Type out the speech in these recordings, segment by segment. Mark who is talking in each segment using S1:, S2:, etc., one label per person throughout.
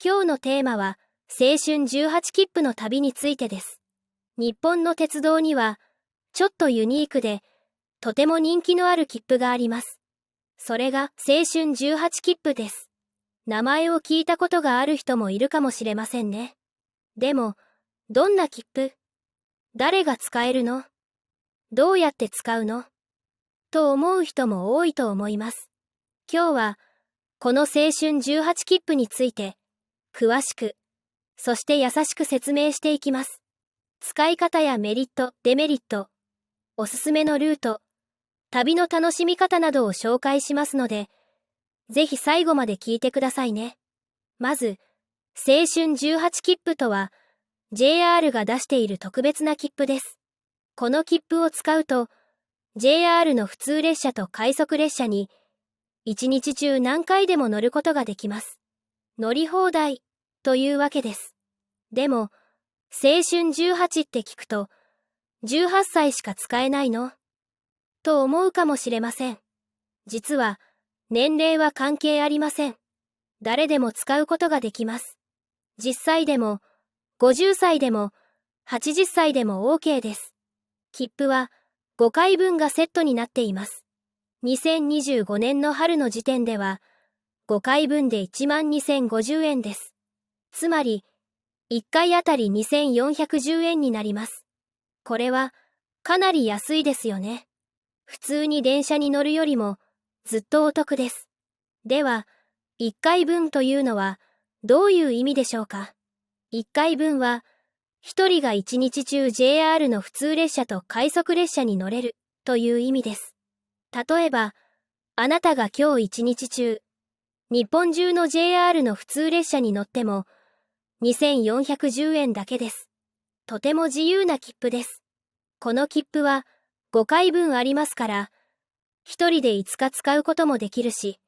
S1: 今日のテーマは、青春18切符の旅についてです。日本の鉄道には、ちょっとユニークで、とても人気のある切符があります。それが青春18切符です。名前を聞いたことがある人もいるかもしれませんね。でも、どんな切符？誰が使えるの？どうやって使うの？と思う人も多いと思います。今日は、この青春18切符について、詳しく、そして優しく説明していきます。使い方やメリット、デメリット、おすすめのルート、旅の楽しみ方などを紹介しますので、ぜひ最後まで聞いてくださいね。まず、青春18切符とは、JR が出している特別な切符です。この切符を使うと、JR の普通列車と快速列車に、一日中何回でも乗ることができます。乗り放題というわけです。でも、青春18って聞くと、18歳しか使えないの？と思うかもしれません。実は、年齢は関係ありません。誰でも使うことができます。10歳でも、50歳でも、80歳でも OK です。切符は5回分がセットになっています。2025年の春の時点では、5回分で12,050円です。つまり、1回あたり2,410円になります。これは、かなり安いですよね。普通に電車に乗るよりも、ずっとお得です。では、1回分というのは、どういう意味でしょうか。1回分は、1人が1日中 JR の普通列車と快速列車に乗れるという意味です。例えば、あなたが今日1日中、日本中の JR の普通列車に乗っても、2,410円だけです。とても自由な切符です。この切符は5回分ありますから、1人で5日使うこともできるし、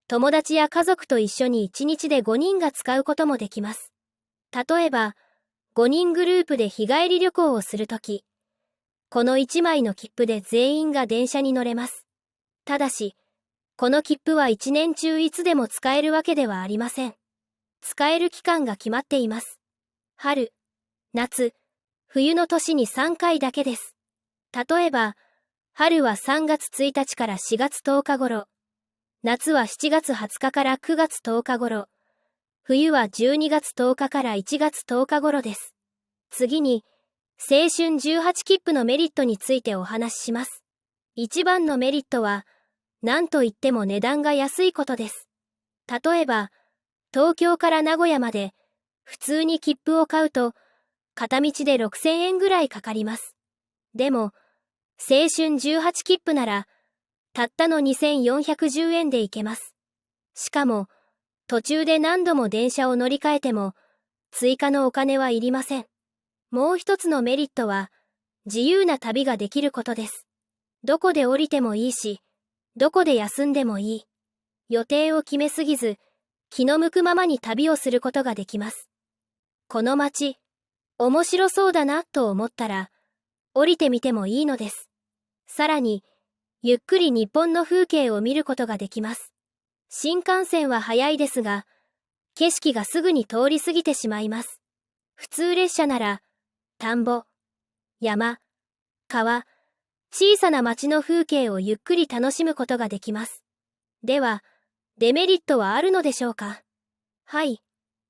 S1: 友達や家族と一緒に1日で5人が使うこともできます。例えば、5人グループで日帰り旅行をするとき、この1枚の切符で全員が電車に乗れます。ただし、この切符は1年中いつでも使えるわけではありません。使える期間が決まっています。春、夏、冬の年に3回だけです。例えば、春は3月1日から4月10日頃、夏は7月20日から9月10日頃、冬は12月10日から1月10日頃です。次に、青春18切符のメリットについてお話しします。一番のメリットは、何といっても値段が安いことです。例えば、東京から名古屋まで、普通に切符を買うと、片道で6,000円ぐらいかかります。でも、青春18切符なら、たったの2,410円で行けます。しかも、途中で何度も電車を乗り換えても、追加のお金はいりません。もう一つのメリットは、自由な旅ができることです。どこで降りてもいいし、どこで休んでもいい。予定を決めすぎず、気の向くままに旅をすることができます。この街、面白そうだなと思ったら、降りてみてもいいのです。さらに、ゆっくり日本の風景を見ることができます。新幹線は早いですが、景色がすぐに通り過ぎてしまいます。普通列車なら、田んぼ、山、川、小さな町の風景をゆっくり楽しむことができます。では、デメリットはあるのでしょうか？はい、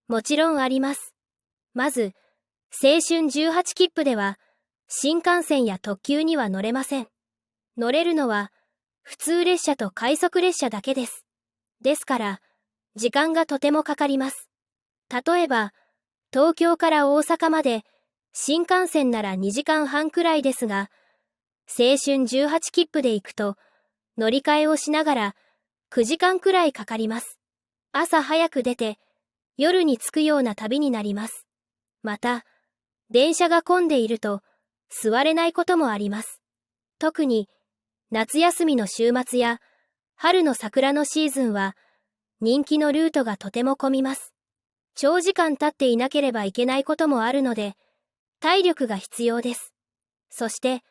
S1: もちろんあります。まず、青春18切符では、新幹線や特急には乗れません。乗れるのは、普通列車と快速列車だけです。ですから、時間がとてもかかります。例えば、東京から大阪まで、新幹線なら2時間半くらいですが、青春18切符で行くと、乗り換えをしながら9時間くらいかかります。朝早く出て、夜に着くような旅になります。また、電車が混んでいると、座れないこともあります。特に、夏休みの週末や、春の桜のシーズンは、人気のルートがとても混みます。長時間立っていなければいけないこともあるので、体力が必要です。そして、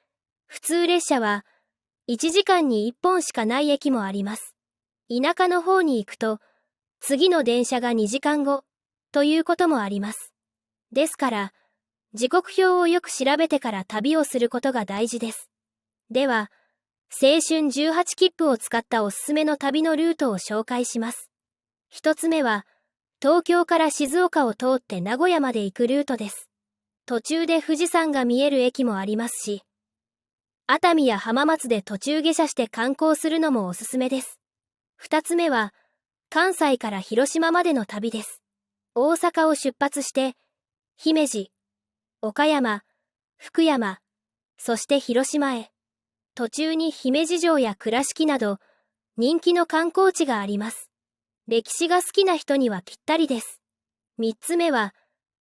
S1: 普通列車は、1時間に1本しかない駅もあります。田舎の方に行くと、次の電車が2時間後、ということもあります。ですから、時刻表をよく調べてから旅をすることが大事です。では、青春18切符を使ったおすすめの旅のルートを紹介します。一つ目は、東京から静岡を通って名古屋まで行くルートです。途中で富士山が見える駅もありますし、熱海や浜松で途中下車して観光するのもおすすめです。二つ目は、関西から広島までの旅です。大阪を出発して、姫路、岡山、福山、そして広島へ。途中に姫路城や倉敷など、人気の観光地があります。歴史が好きな人にはぴったりです。三つ目は、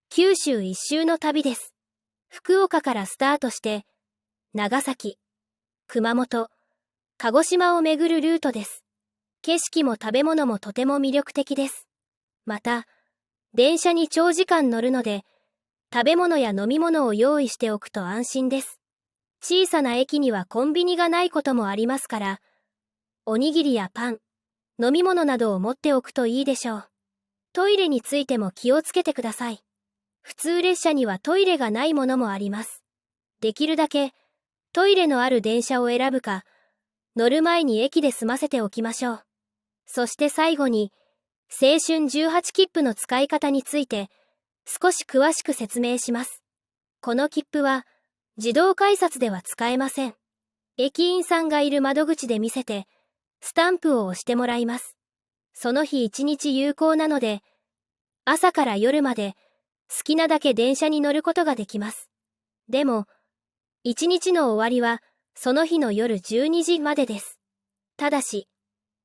S1: 九州一周の旅です。福岡からスタートして、長崎、熊本、鹿児島を巡るルートです。景色も食べ物もとても魅力的です。また、電車に長時間乗るので、食べ物や飲み物を用意しておくと安心です。小さな駅にはコンビニがないこともありますから、おにぎりやパン、飲み物などを持っておくといいでしょう。トイレについても気をつけてください。普通列車にはトイレがないものもあります。できるだけトイレのある電車を選ぶか、乗る前に駅で済ませておきましょう。そして最後に、青春18切符の使い方について少し詳しく説明します。この切符は自動改札では使えません。駅員さんがいる窓口で見せて、スタンプを押してもらいます。その日一日有効なので、朝から夜まで好きなだけ電車に乗ることができます。でも、一日の終わりはその日の夜12時までです。ただし、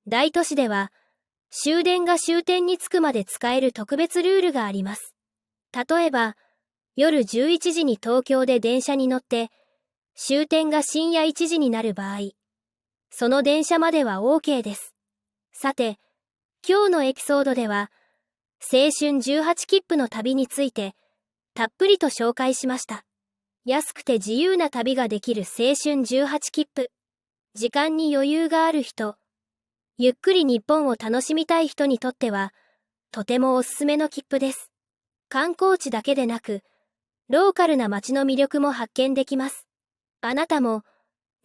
S1: 大都市では終電が終点に着くまで使える特別ルールがあります。例えば、夜11時に東京で電車に乗って、終点が深夜1時になる場合、その電車までは OK です。さて、今日のエピソードでは、青春18切符の旅について、たっぷりと紹介しました。安くて自由な旅ができる青春18切符。時間に余裕がある人、ゆっくり日本を楽しみたい人にとっては、とてもおすすめの切符です。観光地だけでなく、ローカルな街の魅力も発見できます。あなたも、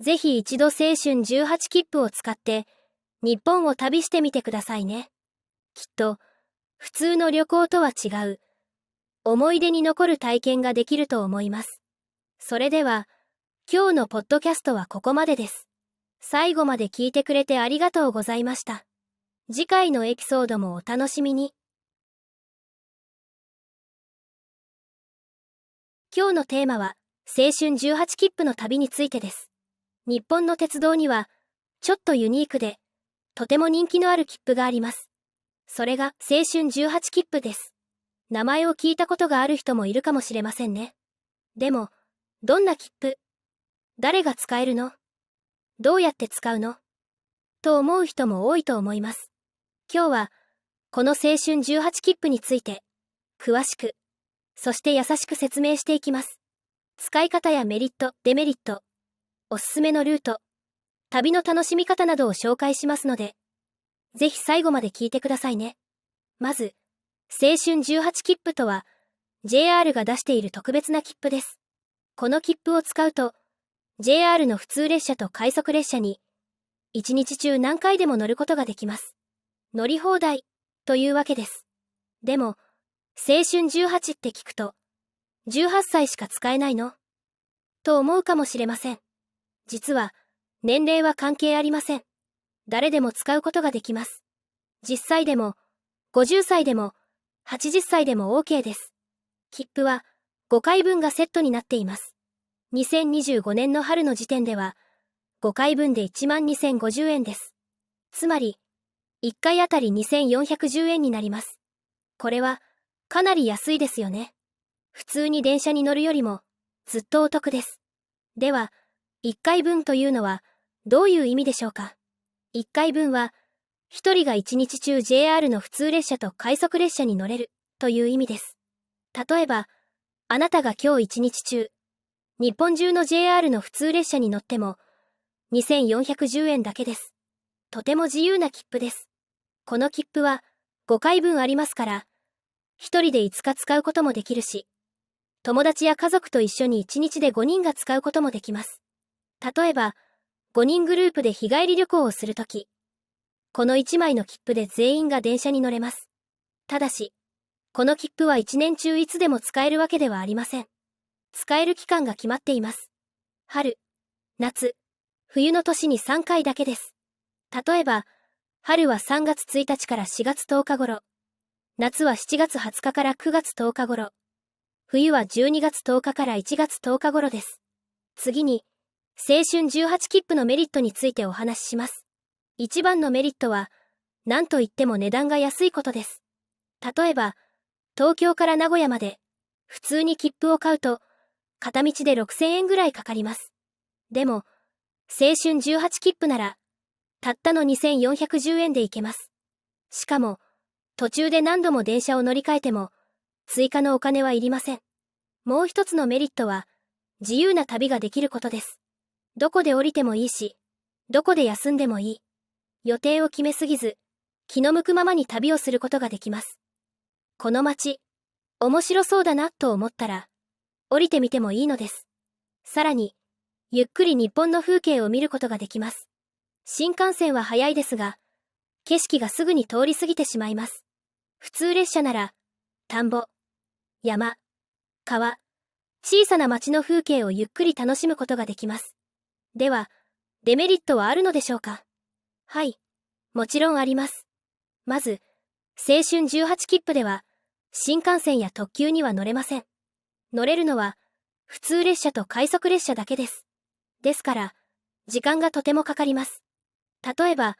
S1: ぜひ一度青春18切符を使って、日本を旅してみてくださいね。きっと、普通の旅行とは違う、思い出に残る体験ができると思います。それでは、今日のポッドキャストはここまでです。最後まで聞いてくれてありがとうございました。次回のエピソードもお楽しみに。今日のテーマは、青春18切符の旅についてです。日本の鉄道には、ちょっとユニークで、とても人気のある切符があります。それが青春18切符です。名前を聞いたことがある人もいるかもしれませんね。でも、どんな切符？誰が使えるの？どうやって使うの？と思う人も多いと思います。今日は、この青春18切符について、詳しく、そして優しく説明していきます。使い方やメリット、デメリット、おすすめのルート、旅の楽しみ方などを紹介しますので、ぜひ最後まで聞いてくださいね。まず、青春18切符とは、JR が出している特別な切符です。この切符を使うと、JR の普通列車と快速列車に、一日中何回でも乗ることができます。乗り放題というわけです。でも、青春18って聞くと、18歳しか使えないの？と思うかもしれません。実は、年齢は関係ありません。誰でも使うことができます。10歳でも、50歳でも、80歳でも OK です。切符は5回分がセットになっています。2025年の春の時点では、5回分で12,050円です。つまり、1回あたり2,410円になります。これは、かなり安いですよね。普通に電車に乗るよりも、ずっとお得です。では、1回分というのは、どういう意味でしょうか。1回分は、1人が1日中 JR の普通列車と快速列車に乗れるという意味です。例えば、あなたが今日1日中、日本中の JR の普通列車に乗っても、2,410円だけです。とても自由な切符です。この切符は5回分ありますから、一人で5日使うこともできるし、友達や家族と一緒に1日で5人が使うこともできます。例えば、5人グループで日帰り旅行をするとき、この1枚の切符で全員が電車に乗れます。ただし、この切符は1年中いつでも使えるわけではありません。使える期間が決まっています。春、夏、冬の年に3回だけです。例えば、春は3月1日から4月10日頃、夏は7月20日から9月10日頃、冬は12月10日から1月10日頃です。次に、青春18切符のメリットについてお話しします。一番のメリットは、何といっても値段が安いことです。例えば、東京から名古屋まで、普通に切符を買うと、片道で6000円ぐらいかかります。でも、青春18切符なら、たったの2410円で行けます。しかも、途中で何度も電車を乗り換えても、追加のお金はいりません。もう一つのメリットは、自由な旅ができることです。どこで降りてもいいし、どこで休んでもいい。予定を決めすぎず、気の向くままに旅をすることができます。この街、面白そうだなと思ったら、降りてみてもいいのです。さらに、ゆっくり日本の風景を見ることができます。新幹線は早いですが、景色がすぐに通り過ぎてしまいます。普通列車なら、田んぼ、山、川、小さな町の風景をゆっくり楽しむことができます。では、デメリットはあるのでしょうか？はい、もちろんあります。まず、青春18切符では、新幹線や特急には乗れません。乗れるのは、普通列車と快速列車だけです。ですから、時間がとてもかかります。例えば、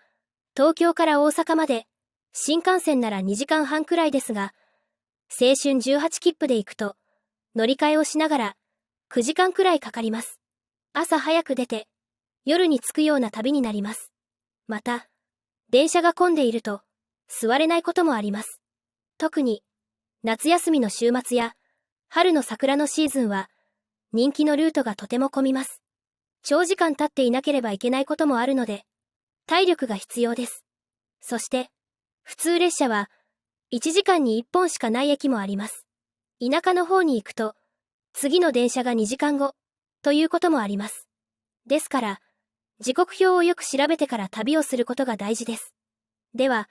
S1: 東京から大阪まで、新幹線なら2時間半くらいですが、青春18切符で行くと、乗り換えをしながら、9時間くらいかかります。朝早く出て、夜に着くような旅になります。また、電車が混んでいると、座れないこともあります。特に、夏休みの週末や、春の桜のシーズンは、人気のルートがとても混みます。長時間立っていなければいけないこともあるので、体力が必要です。そして、普通列車は、1時間に1本しかない駅もあります。田舎の方に行くと、次の電車が2時間後、ということもあります。ですから、時刻表をよく調べてから旅をすることが大事です。では、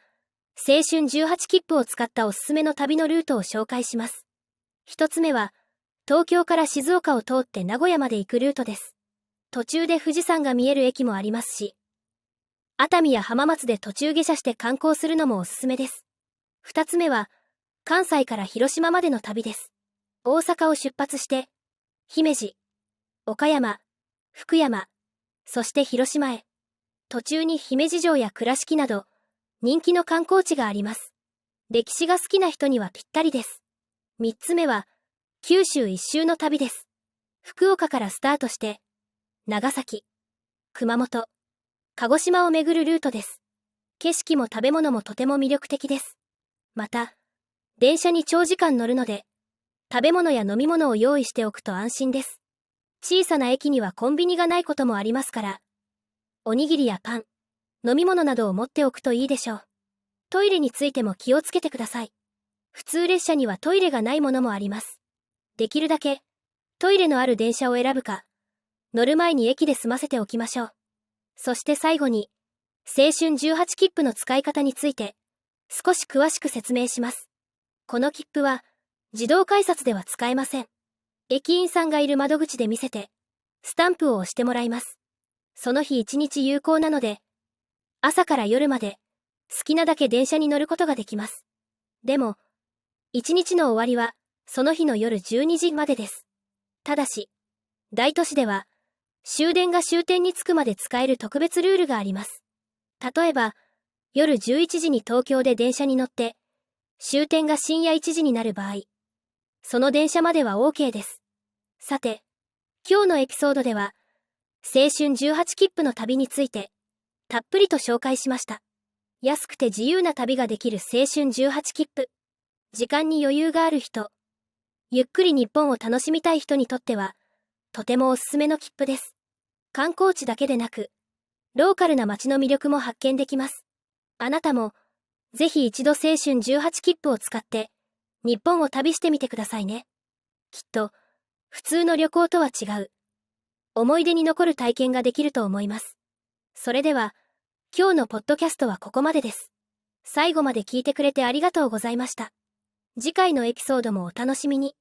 S1: 青春18切符を使ったおすすめの旅のルートを紹介します。一つ目は、東京から静岡を通って名古屋まで行くルートです。途中で富士山が見える駅もありますし、熱海や浜松で途中下車して観光するのもおすすめです。二つ目は、関西から広島までの旅です。大阪を出発して、姫路、岡山、福山、そして広島へ。途中に姫路城や倉敷など、人気の観光地があります。歴史が好きな人にはぴったりです。三つ目は、九州一周の旅です。福岡からスタートして、長崎、熊本、鹿児島を巡るルートです。景色も食べ物もとても魅力的です。また、電車に長時間乗るので、食べ物や飲み物を用意しておくと安心です。小さな駅にはコンビニがないこともありますから、おにぎりやパン、飲み物などを持っておくといいでしょう。トイレについても気をつけてください。普通列車にはトイレがないものもあります。できるだけ、トイレのある電車を選ぶか、乗る前に駅で済ませておきましょう。そして最後に、青春18切符の使い方について、少し詳しく説明します。この切符は、自動改札では使えません。駅員さんがいる窓口で見せて、スタンプを押してもらいます。その日一日有効なので、朝から夜まで、好きなだけ電車に乗ることができます。でも、一日の終わりは、その日の夜12時までです。ただし、大都市では、終電が終点に着くまで使える特別ルールがあります。例えば、夜11時に東京で電車に乗って、終点が深夜1時になる場合、その電車までは OK です。さて、今日のエピソードでは、青春18切符の旅について、たっぷりと紹介しました。安くて自由な旅ができる青春18切符。時間に余裕がある人、ゆっくり日本を楽しみたい人にとっては、とてもおすすめの切符です。観光地だけでなく、ローカルな街の魅力も発見できます。あなたも、ぜひ一度青春18切符を使って、日本を旅してみてくださいね。きっと、普通の旅行とは違う、思い出に残る体験ができると思います。それでは、今日のポッドキャストはここまでです。最後まで聞いてくれてありがとうございました。次回のエピソードもお楽しみに。